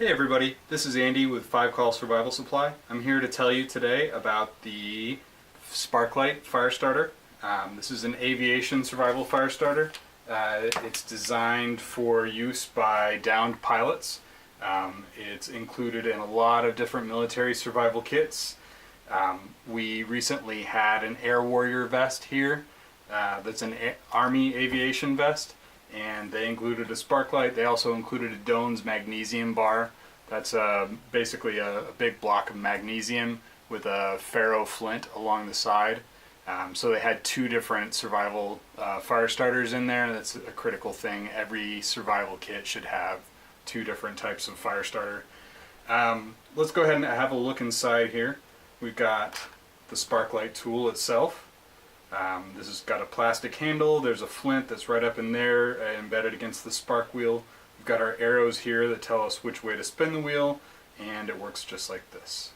Hey everybody, this is Andy with 5 Call Survival Supply. I'm here to tell you today about the Spark-Lite Firestarter. This is an aviation survival fire starter. It's designed for use by downed pilots. It's included in a lot of different military survival kits. We recently had an Air Warrior vest here that's an Army aviation vest. And they included a Spark-Lite. They also included a Doan's magnesium bar. That's basically a big block of magnesium with a ferro flint along the side. So they had 2 different survival fire starters in there. That's a critical thing. Every survival kit should have 2 different types of fire starter. Let's go ahead and have a look inside here. We've got the Spark-Lite tool itself. This has got a plastic handle. There's a flint that's right up in there embedded against the spark wheel. We've got our arrows here that tell us which way to spin the wheel, and it works just like this.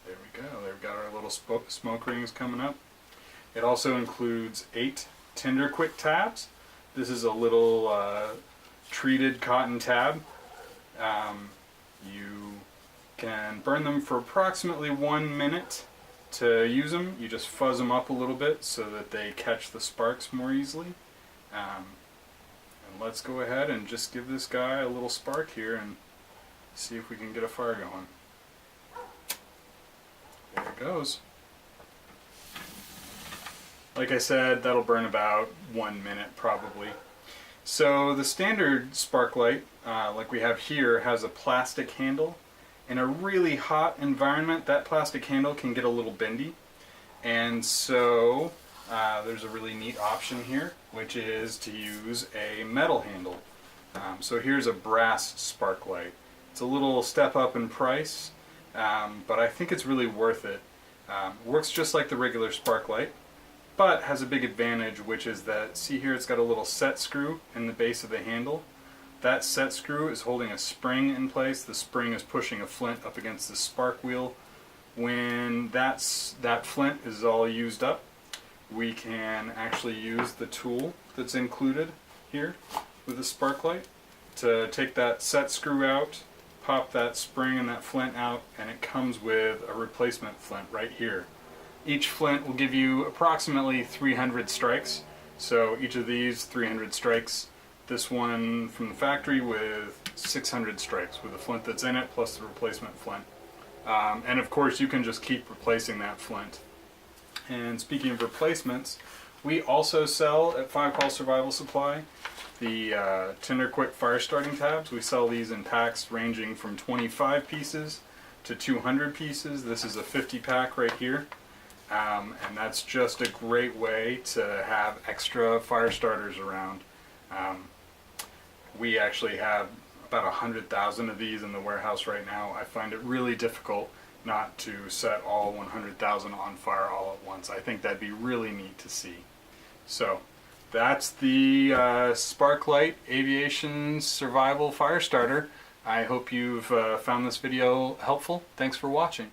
There we go. We've got our little smoke rings coming up. It also includes 8 TinderQuik tabs. This is a little treated cotton tab. You can burn them for approximately 1 minute to use them. You just fuzz them up a little bit so that they catch the sparks more easily. And let's go ahead and just give this guy a little spark here and see if we can get a fire going. There it goes. Like I said, that'll burn about 1 minute probably. So the standard Spark-Lite, like we have here, has a plastic handle. In a really hot environment, that plastic handle can get a little bendy, and so there's a really neat option here, which is to use a metal handle. So here's a brass Spark-Lite. It's a little step up in price, but I think it's really worth it. Works just like the regular Spark-Lite, but has a big advantage, which is that, see here, it's got a little set screw in the base of the handle. That set screw is holding a spring in place. The spring is pushing a flint up against the spark wheel. When that flint is all used up, we can actually use the tool that's included here with the Spark-Lite to take that set screw out, pop that spring and that flint out, and it comes with a replacement flint right here. Each flint will give you approximately 300 strikes. So each of these 300 strikes. This one from the factory with 600 strikes with the flint that's in it plus the replacement flint. And of course you can just keep replacing that flint. And speaking of replacements, we also sell at 5 Call Survival Supply the TinderQuik fire starting tabs. We sell these in packs ranging from 25 pieces to 200 pieces. This is a 50 pack right here. And that's just a great way to have extra fire starters around. We actually have about 100,000 of these in the warehouse right now. I find it really difficult not to set all 100,000 on fire all at once. I think that'd be really neat to see. So that's the Spark-Lite Aviation Survival Firestarter. I hope you've found this video helpful. Thanks for watching.